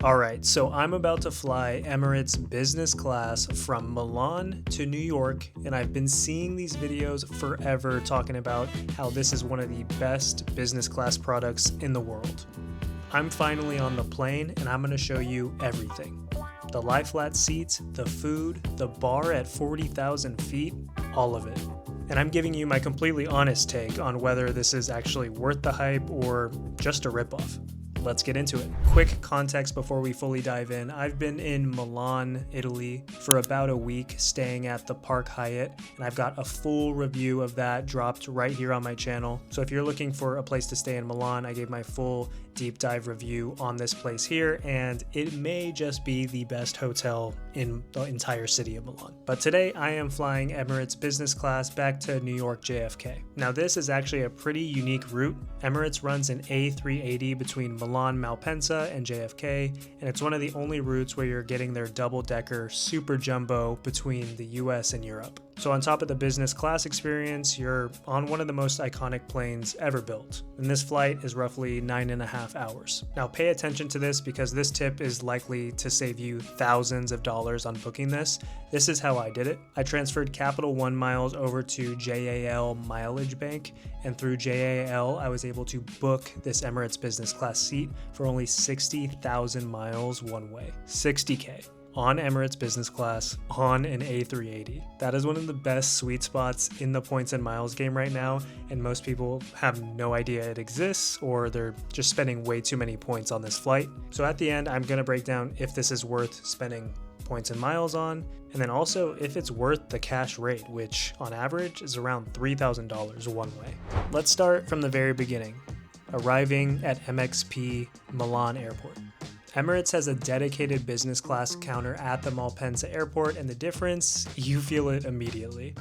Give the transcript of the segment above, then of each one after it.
Alright, so I'm about to fly Emirates Business Class from Milan to New York, and I've been seeing these videos forever talking about how this is one of the best business class products in the world. I'm finally on the plane, and I'm going to show you everything. The lie-flat seats, the food, the bar at 40,000 feet, all of it. And I'm giving you my completely honest take on whether this is actually worth the hype or just a ripoff. Let's get into it. Quick context before we fully dive in. I've been in Milan, Italy for about a week staying at the Park Hyatt, and I've got a full review of that dropped right here on my channel. So if you're looking for a place to stay in Milan, I gave my full deep dive review on this place here, and it may just be the best hotel in the entire city of Milan. But today I am flying Emirates Business Class back to New York JFK. Now this is actually a pretty unique route. Emirates runs an A380 between Milan Malpensa and JFK, and it's one of the only routes where you're getting their double-decker super jumbo between the US and Europe. So on top of the business class experience, you're on one of the most iconic planes ever built. And this flight is roughly 9.5 hours. Now pay attention to this because this tip is likely to save you thousands of dollars on booking this. This is how I did it. I transferred Capital One miles over to JAL Mileage Bank, and through JAL, I was able to book this Emirates business class seat for only 60,000 miles one way. 60K. On Emirates Business Class, on an A380. That is one of the best sweet spots in the points and miles game right now, and most people have no idea it exists, or they're just spending way too many points on this flight. So at the end, I'm gonna break down if this is worth spending points and miles on, and then also if it's worth the cash rate, which on average is around $3,000 one way. Let's start from the very beginning, arriving at MXP Milan Airport. Emirates has a dedicated business class counter at the Malpensa Airport, and the difference, you feel it immediately.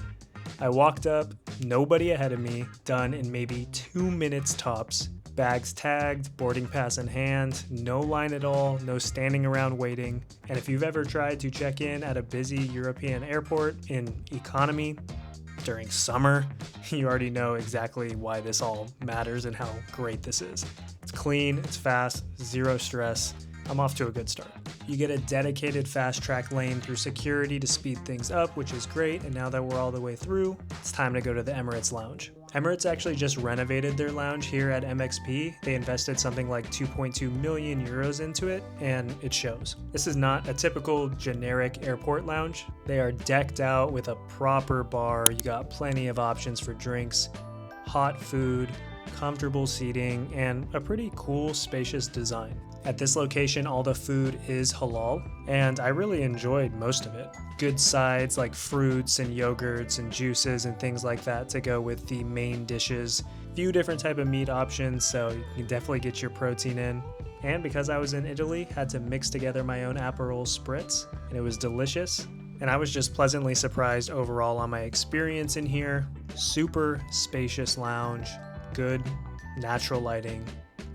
I walked up, nobody ahead of me, done in maybe 2 minutes tops. Bags tagged, boarding pass in hand, no line at all, no standing around waiting. And if you've ever tried to check in at a busy European airport in economy during summer, you already know exactly why this all matters and how great this is. It's clean, it's fast, zero stress. I'm off to a good start. You get a dedicated fast track lane through security to speed things up, which is great, and now that we're all the way through, it's time to go to the Emirates Lounge. Emirates actually just renovated their lounge here at MXP. They invested something like 2.2 million euros into it, and it shows. This is not a typical generic airport lounge. They are decked out with a proper bar. You got plenty of options for drinks, hot food, comfortable seating, and a pretty cool, spacious design. At this location, all the food is halal, and I really enjoyed most of it. Good sides like fruits and yogurts and juices and things like that to go with the main dishes. Few different type of meat options, so you can definitely get your protein in. And because I was in Italy, had to mix together my own Aperol Spritz, and it was delicious. And I was just pleasantly surprised overall on my experience in here. Super spacious lounge, good natural lighting.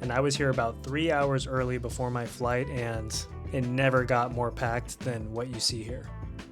And I was here about 3 hours early before my flight, and it never got more packed than what you see here.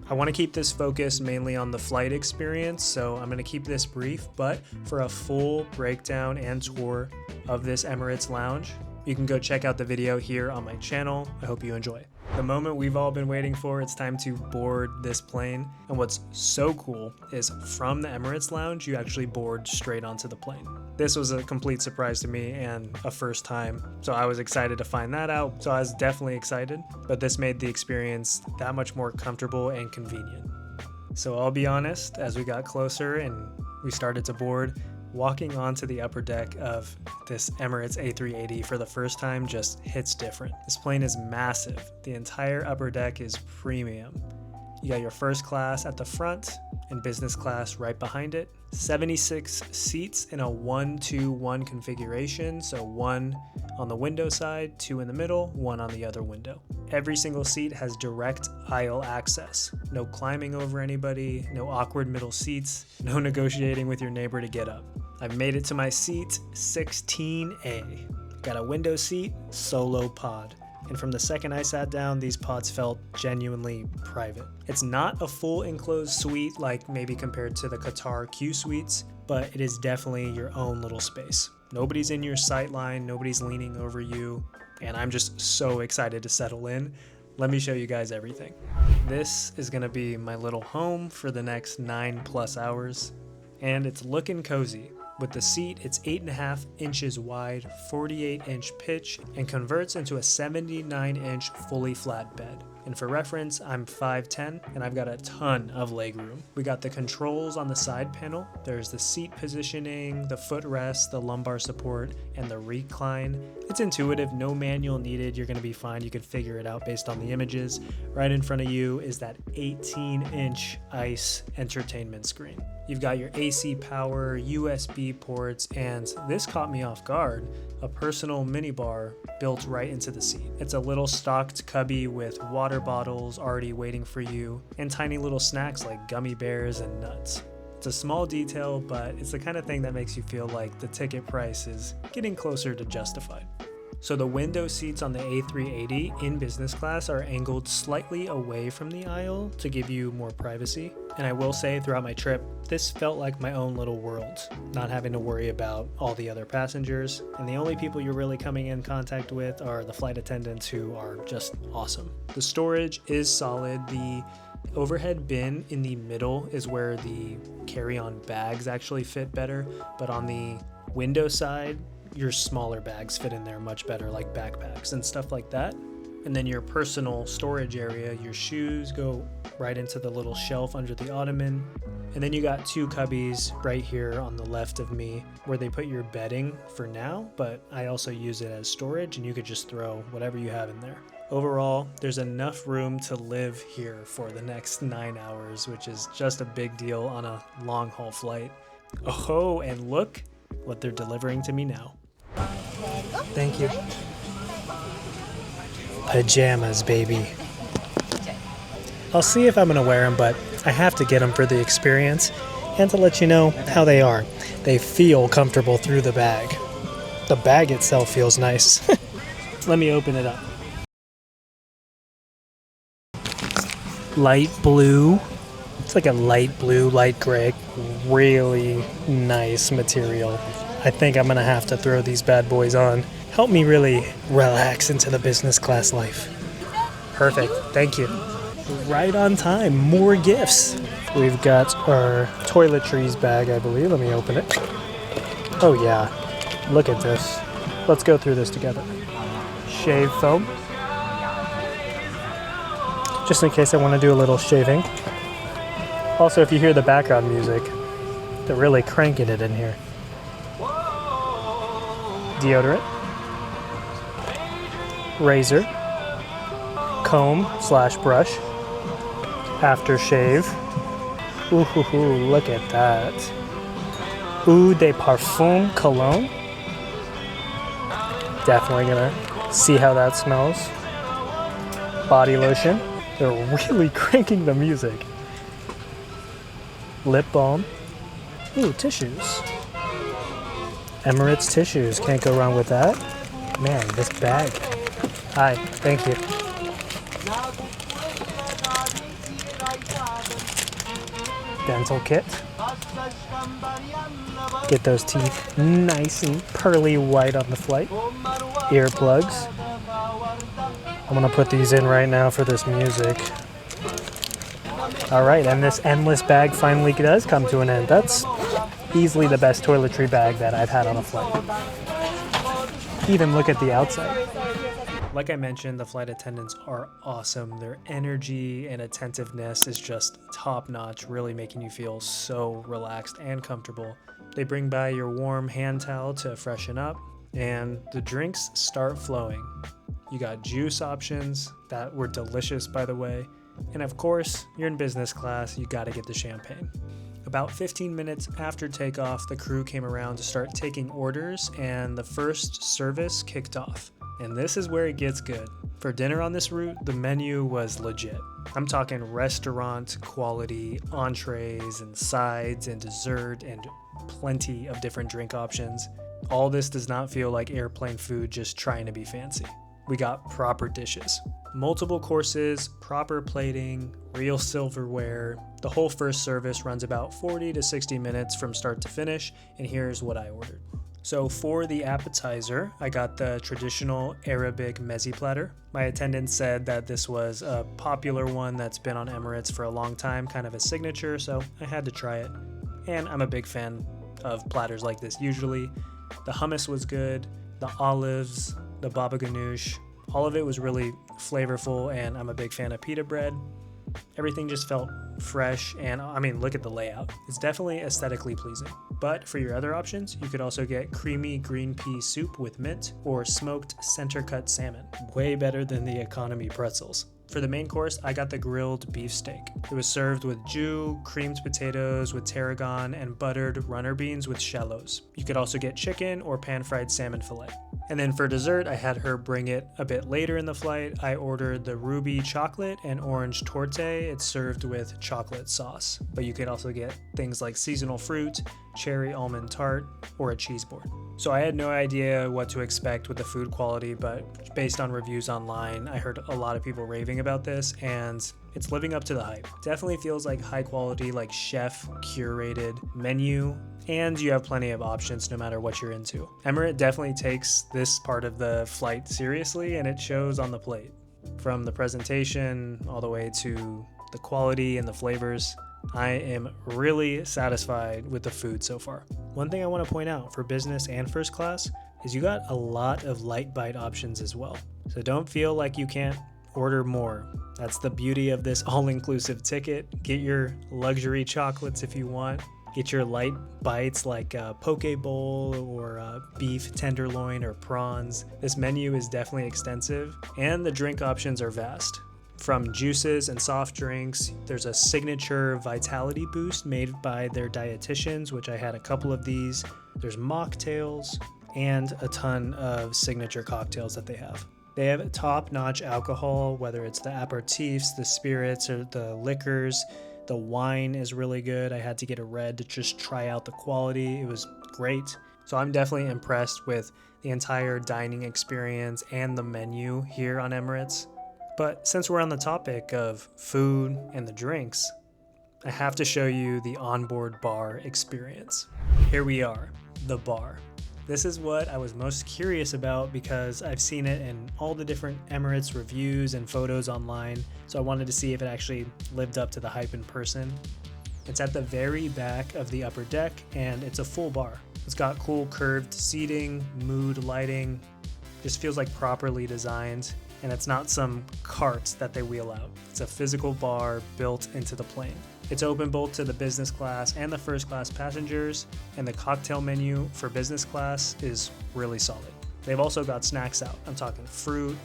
I want to keep this focused mainly on the flight experience, so I'm going to keep this brief, but for a full breakdown and tour of this Emirates lounge, you can go check out the video here on my channel. I hope you enjoy. The moment we've all been waiting for, it's time to board this plane. And what's so cool is from the Emirates lounge, you actually board straight onto the plane. This was a complete surprise to me and a first time, so I was excited to find that out. So I was definitely excited, but this made the experience that much more comfortable and convenient. So I'll be honest, as we got closer and we started to board, walking onto the upper deck of this Emirates A380 for the first time just hits different. This plane is massive. The entire upper deck is premium. You got your first class at the front and business class right behind it. 76 seats in a 1-2-1 configuration, so 1 on the window side, 2 in the middle, 1 on the other window. Every single seat has direct aisle access. No climbing over anybody, no awkward middle seats, no negotiating with your neighbor to get up. I've made it to my seat 16A. Got a window seat, solo pod. And from the second I sat down, these pods felt genuinely private. It's not a full enclosed suite like maybe compared to the Qatar Q suites, but it is definitely your own little space. Nobody's in your sight line, nobody's leaning over you. and I'm just so excited to settle in. Let me show you guys everything. This is gonna be my little home for the next 9+ hours, and it's looking cozy. With the seat, it's 8.5 inches wide, 48-inch pitch, and converts into a 79-inch fully flat bed. And for reference, I'm 5'10", and I've got a ton of legroom. We got the controls on the side panel. There's the seat positioning, the footrest, the lumbar support, and the recline. It's intuitive, no manual needed. You're gonna be fine. You can figure it out based on the images. Right in front of you is that 18-inch ICE entertainment screen. You've got your AC power, USB ports, and this caught me off guard, a personal minibar built right into the seat. It's a little stocked cubby with water bottles already waiting for you, and tiny little snacks like gummy bears and nuts. It's a small detail, but it's the kind of thing that makes you feel like the ticket price is getting closer to justified. So the window seats on the A380 in business class are angled slightly away from the aisle to give you more privacy. And I will say throughout my trip, this felt like my own little world, not having to worry about all the other passengers. And the only people you're really coming in contact with are the flight attendants, who are just awesome. The storage is solid. The overhead bin in the middle is where the carry-on bags actually fit better, but on the window side, your smaller bags fit in there much better, like backpacks and stuff like that. And then your personal storage area, your shoes go right into the little shelf under the ottoman. And then you got two cubbies right here on the left of me where they put your bedding for now, but I also use it as storage, and you could just throw whatever you have in there. Overall, there's enough room to live here for the next 9 hours, which is just a big deal on a long haul flight. Oh, and look what they're delivering to me now. Thank you. Pajamas, baby. I'll see if I'm gonna wear them, but I have to get them for the experience and to let you know how they are. They feel comfortable through the bag. The bag itself feels nice. Let me open it up. Light blue. It's like a light blue, light gray, really nice material. I think I'm gonna have to throw these bad boys on. Help me really relax into the business class life. Perfect, thank you. Right on time, more gifts. We've got our toiletries bag, I believe. Let me open it. Oh yeah, look at this. Let's go through this together. Shave foam. Just in case I wanna do a little shaving. Also, if you hear the background music, they're really cranking it in here. Deodorant, razor, comb/brush, aftershave. Ooh, look at that. Eau de Parfum cologne. Definitely gonna see how that smells. Body lotion. They're really cranking the music. Lip balm. Ooh, tissues. Emirates tissues, can't go wrong with that. Man, this bag. Hi, thank you. Dental kit. Get those teeth nice and pearly white on the flight. Earplugs. I'm gonna put these in right now for this music. All right, and this endless bag finally does come to an end. That's easily the best toiletry bag that I've had on a flight. Even look at the outside. Like I mentioned, the flight attendants are awesome. Their energy and attentiveness is just top notch, really making you feel so relaxed and comfortable. They bring by your warm hand towel to freshen up, and the drinks start flowing. You got juice options that were delicious, by the way. And of course, you're in business class, you gotta get the champagne. About 15 minutes after takeoff, the crew came around to start taking orders, and the first service kicked off. And this is where it gets good. For dinner on this route, the menu was legit. I'm talking restaurant quality entrees and sides and dessert and plenty of different drink options. All this does not feel like airplane food just trying to be fancy. We got proper dishes. Multiple courses, proper plating, real silverware. The whole first service runs about 40 to 60 minutes from start to finish, and here's what I ordered. So for the appetizer, I got the traditional Arabic mezzi platter. My attendant said that this was a popular one that's been on Emirates for a long time, kind of a signature, so I had to try it. And I'm a big fan of platters like this usually. The hummus was good, the olives, the baba ganoush, all of it was really flavorful, and I'm a big fan of pita bread. Everything just felt fresh, and I mean, look at the layout. It's definitely aesthetically pleasing. But for your other options, you could also get creamy green pea soup with mint or smoked center cut salmon. Way better than the economy pretzels. For the main course, I got the grilled beef steak. It was served with jus, creamed potatoes with tarragon, and buttered runner beans with shallots. You could also get chicken or pan-fried salmon fillet. And then for dessert, I had her bring it a bit later in the flight. I ordered the ruby chocolate and orange torte. It's served with chocolate sauce. But you could also get things like seasonal fruit, cherry almond tart, or a cheese board. So I had no idea what to expect with the food quality, but based on reviews online, I heard a lot of people raving about this, and it's living up to the hype. Definitely feels like high quality, like chef curated menu, and you have plenty of options no matter what you're into. Emirates definitely takes this part of the flight seriously, and it shows on the plate. From the presentation all the way to the quality and the flavors, I am really satisfied with the food so far. One thing I want to point out for business and first class is you got a lot of light bite options as well. So don't feel like you can't order more. That's the beauty of this all-inclusive ticket. Get your luxury chocolates if you want. Get your light bites like a poke bowl or beef tenderloin or prawns. This menu is definitely extensive, and the drink options are vast. From juices and soft drinks, there's a signature vitality boost made by their dietitians, which I had a couple of these. There's mocktails and a ton of signature cocktails that they have. They have top-notch alcohol, whether it's the aperitifs, the spirits, or the liquors. The wine is really good. I had to get a red to just try out the quality. It was great. So I'm definitely impressed with the entire dining experience and the menu here on Emirates. But since we're on the topic of food and the drinks, I have to show you the onboard bar experience. Here we are, the bar. This is what I was most curious about because I've seen it in all the different Emirates reviews and photos online, so I wanted to see if it actually lived up to the hype in person. It's at the very back of the upper deck, and it's a full bar. It's got cool curved seating, mood lighting, just feels like properly designed. And it's not some cart that they wheel out. It's a physical bar built into the plane. It's open both to the business class and the first class passengers, and the cocktail menu for business class is really solid. They've also got snacks out. I'm talking fruit,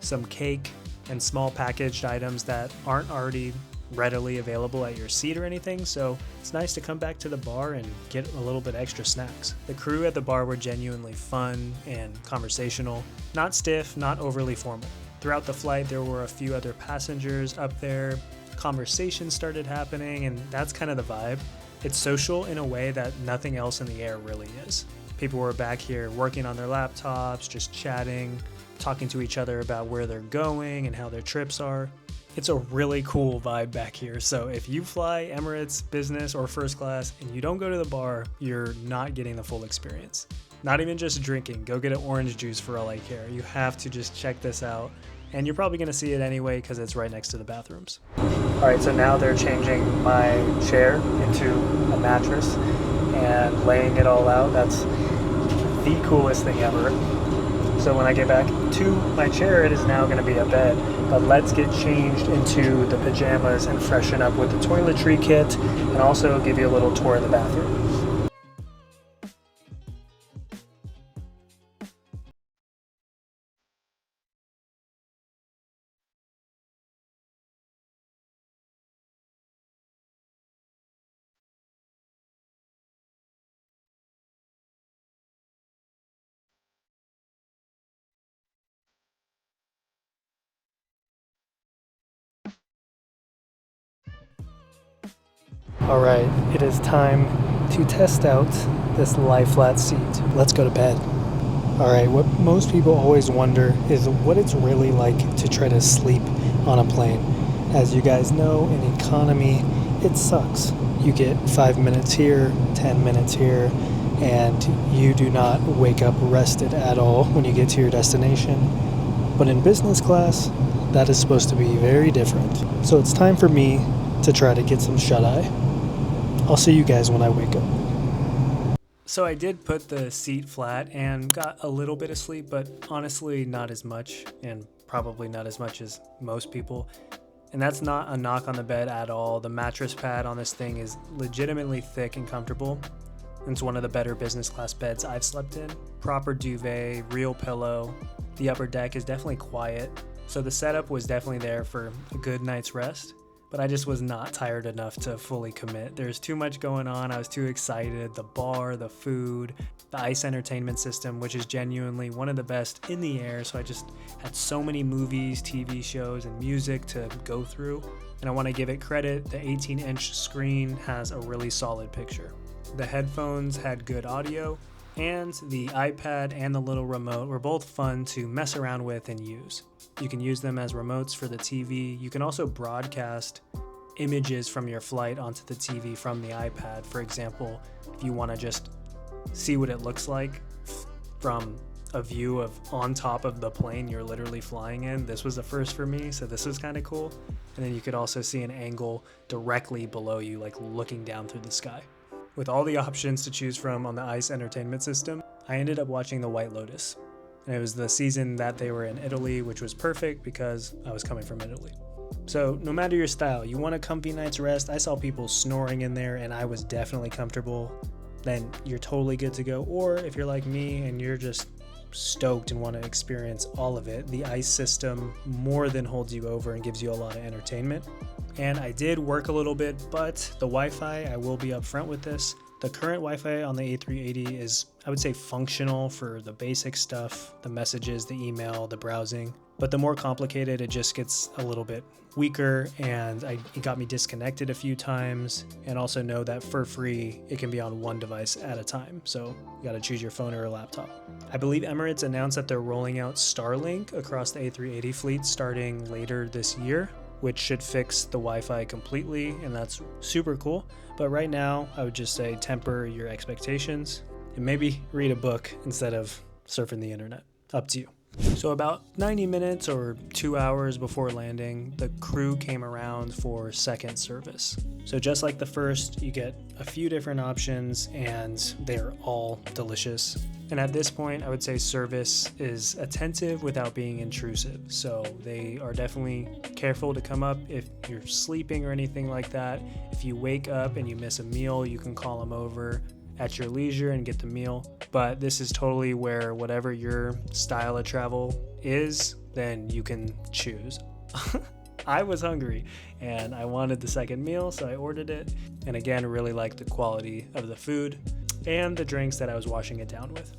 some cake, and small packaged items that aren't already readily available at your seat or anything, so it's nice to come back to the bar and get a little bit extra snacks. The crew at the bar were genuinely fun and conversational, not stiff, not overly formal. Throughout the flight, there were a few other passengers up there. Conversations started happening, and that's kind of the vibe. It's social in a way that nothing else in the air really is. People were back here working on their laptops, just chatting, talking to each other about where they're going and how their trips are. It's a really cool vibe back here, so if you fly Emirates business or first class and you don't go to the bar, you're not getting the full experience. Not even just drinking, go get an orange juice for all I care. You have to just check this out, and you're probably gonna see it anyway because it's right next to the bathrooms. All right, so now they're changing my chair into a mattress and laying it all out. That's the coolest thing ever. So when I get back to my chair, it is now going to be a bed. But let's get changed into the pajamas and freshen up with the toiletry kit, and also give you a little tour of the bathroom. Alright, it is time to test out this lie flat seat. Let's go to bed. Alright, what most people always wonder is what it's really like to try to sleep on a plane. As you guys know, in economy, it sucks. You get 5 minutes here, 10 minutes here, and you do not wake up rested at all when you get to your destination. But in business class, that is supposed to be very different. So it's time for me to try to get some shut-eye. I'll see you guys when I wake up. So I did put the seat flat and got a little bit of sleep, but honestly not as much, and probably not as much as most people. And that's not a knock on the bed at all. The mattress pad on this thing is legitimately thick and comfortable. It's one of the better business class beds I've slept in. Proper duvet, real pillow. The upper deck is definitely quiet. So the setup was definitely there for a good night's rest. But I just was not tired enough to fully commit. There's too much going on. I was too excited. The bar, the food, the ICE entertainment system, which is genuinely one of the best in the air. So I just had so many movies, TV shows, and music to go through. And I want to give it credit. The 18-inch screen has a really solid picture. The headphones had good audio, and the iPad and the little remote were both fun to mess around with and use. You can use them as remotes for the TV. You can also broadcast images from your flight onto the TV from the iPad. For example, if you want to just see what it looks like from a view of on top of the plane you're literally flying in. This was a first for me, so this was kind of cool. And then you could also see an angle directly below you, like looking down through the sky. With all the options to choose from on the ICE entertainment system, I ended up watching The White Lotus. And it was the season that they were in Italy, which was perfect because I was coming from Italy. So no matter your style, you want a comfy night's rest. I saw people snoring in there and I was definitely comfortable. Then you're totally good to go. Or if you're like me and you're just stoked and want to experience all of it, the ICE system more than holds you over and gives you a lot of entertainment. And I did work a little bit, but the Wi-Fi, I will be upfront with this. The current Wi-Fi on the A380 is, I would say, functional for the basic stuff, the messages, the email, the browsing. But the more complicated, it just gets a little bit weaker, and it got me disconnected a few times. And also know that for free, it can be on one device at a time. So you got to choose your phone or a laptop. I believe Emirates announced that they're rolling out Starlink across the A380 fleet starting later this year, which should fix the Wi-Fi completely, and that's super cool. But right now, I would just say temper your expectations and maybe read a book instead of surfing the internet. Up to you. So about 90 minutes or 2 hours before landing, the crew came around for second service. So just like the first, you get a few different options and they're all delicious. And at this point, I would say service is attentive without being intrusive. So they are definitely careful to come up if you're sleeping or anything like that. If you wake up and you miss a meal, you can call them over at your leisure and get the meal. But this is totally where whatever your style of travel is, then you can choose. I was hungry and I wanted the second meal, so I ordered it. And again, really liked the quality of the food and the drinks that I was washing it down with.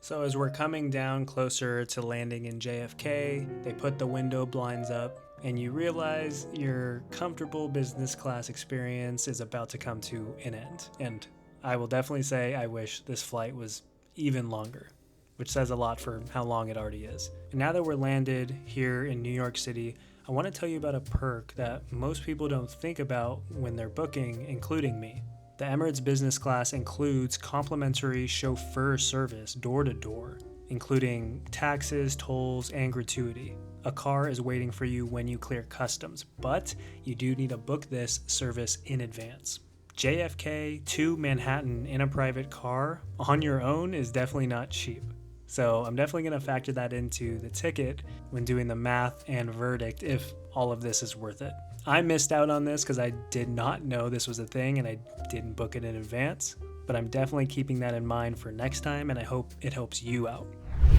So as we're coming down closer to landing in JFK, they put the window blinds up and you realize your comfortable business class experience is about to come to an end. And I will definitely say I wish this flight was even longer, which says a lot for how long it already is. And now that we're landed here in New York City, I want to tell you about a perk that most people don't think about when they're booking, including me. The Emirates Business Class includes complimentary chauffeur service door to door, including taxes, tolls, and gratuity. A car is waiting for you when you clear customs, but you do need to book this service in advance. JFK to Manhattan in a private car on your own is definitely not cheap. So I'm definitely going to factor that into the ticket when doing the math and verdict if all of this is worth it. I missed out on this because I did not know this was a thing and I didn't book it in advance, but I'm definitely keeping that in mind for next time and I hope it helps you out.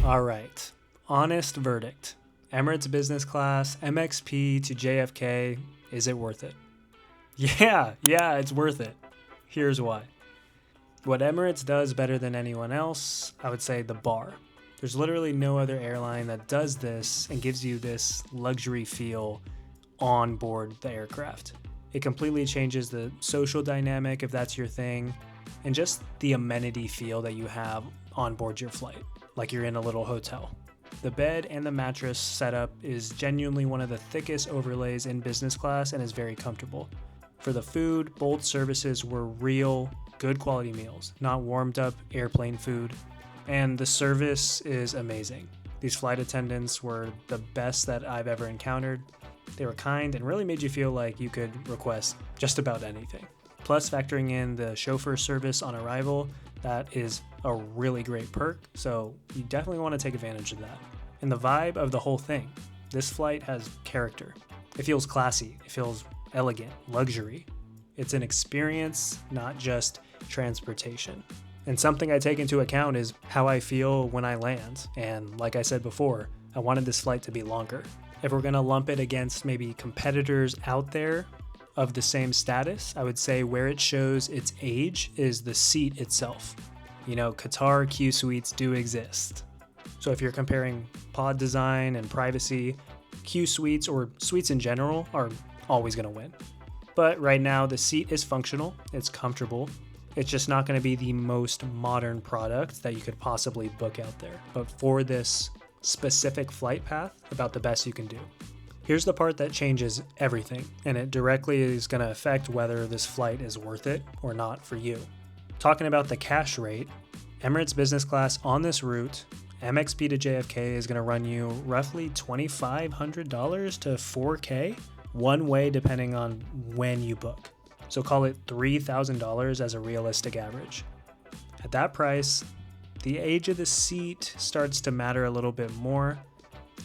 All right, honest verdict. Emirates Business Class, MXP to JFK, is it worth it? Yeah, it's worth it. Here's why. What Emirates does better than anyone else, I would say the bar. There's literally no other airline that does this and gives you this luxury feel on board the aircraft. It completely changes the social dynamic if that's your thing, and just the amenity feel that you have on board your flight, like you're in a little hotel. The bed and the mattress setup is genuinely one of the thickest overlays in business class and is very comfortable. For the food, both services were real good quality meals, not warmed up airplane food. And the service is amazing. These flight attendants were the best that I've ever encountered. They were kind and really made you feel like you could request just about anything. Plus, factoring in the chauffeur service on arrival, that is a really great perk, so you definitely want to take advantage of that. And the vibe of the whole thing. This flight has character. It feels classy, it feels elegant, luxury. It's an experience, not just transportation. And something I take into account is how I feel when I land. And like I said before, I wanted this flight to be longer. If we're gonna lump it against maybe competitors out there of the same status, I would say where it shows its age is the seat itself. You know, Qatar Q suites do exist. So if you're comparing pod design and privacy, Q suites or suites in general are always gonna win. But right now the seat is functional, it's comfortable. It's just not gonna be the most modern product that you could possibly book out there. But for this specific flight path, about the best you can do. Here's the part that changes everything, and it directly is going to affect whether this flight is worth it or not for you. Talking about the cash rate, Emirates Business Class on this route, MXP to JFK is going to run you roughly $2,500 to $4,000 one way depending on when you book. So call it $3,000 as a realistic average. At that price, the age of the seat starts to matter a little bit more,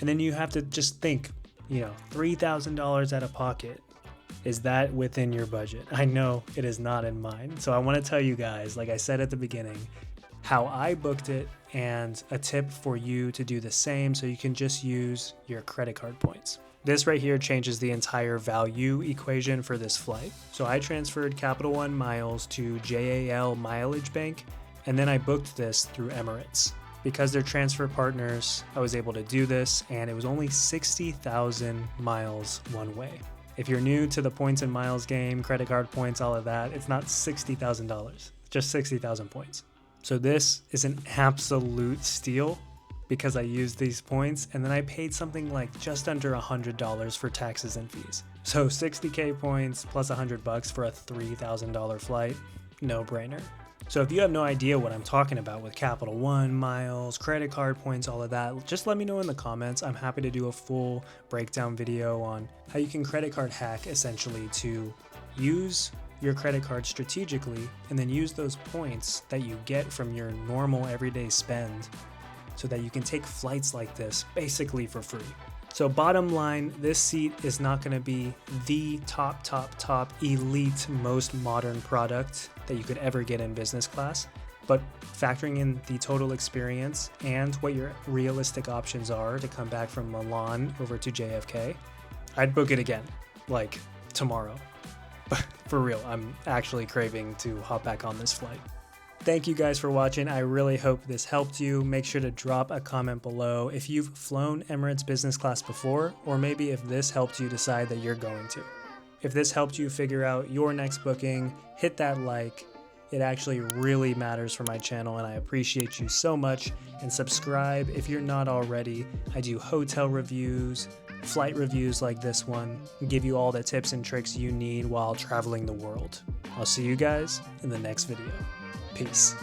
and then you have to just think, $3,000 out of pocket. Is that within your budget? I know it is not in mine. So I want to tell you guys, like I said at the beginning, how I booked it and a tip for you to do the same so you can just use your credit card points. This right here changes the entire value equation for this flight. So I transferred Capital One miles to JAL Mileage Bank, and then I booked this through Emirates. Because they're transfer partners, I was able to do this, and it was only 60,000 miles one way. If you're new to the points and miles game, credit card points, all of that, it's not $60,000, just 60,000 points. So this is an absolute steal because I used these points, and then I paid something like just under $100 for taxes and fees. So 60K points plus $100 for a $3,000 flight, no brainer. So if you have no idea what I'm talking about with Capital One, miles, credit card points, all of that, just let me know in the comments. I'm happy to do a full breakdown video on how you can credit card hack essentially to use your credit card strategically and then use those points that you get from your normal everyday spend so that you can take flights like this basically for free. So bottom line, this seat is not going to be the top elite, most modern product that you could ever get in business class, but factoring in the total experience and what your realistic options are to come back from Milan over to JFK, I'd book it again, like tomorrow. But for real, I'm actually craving to hop back on this flight. Thank you guys for watching. I really hope this helped you. Make sure to drop a comment below if you've flown Emirates Business Class before, or maybe if this helped you decide that you're going to. If this helped you figure out your next booking, hit that like. It actually really matters for my channel, and I appreciate you so much. And subscribe if you're not already. I do hotel reviews, flight reviews like this one, and give you all the tips and tricks you need while traveling the world. I'll see you guys in the next video. Peace.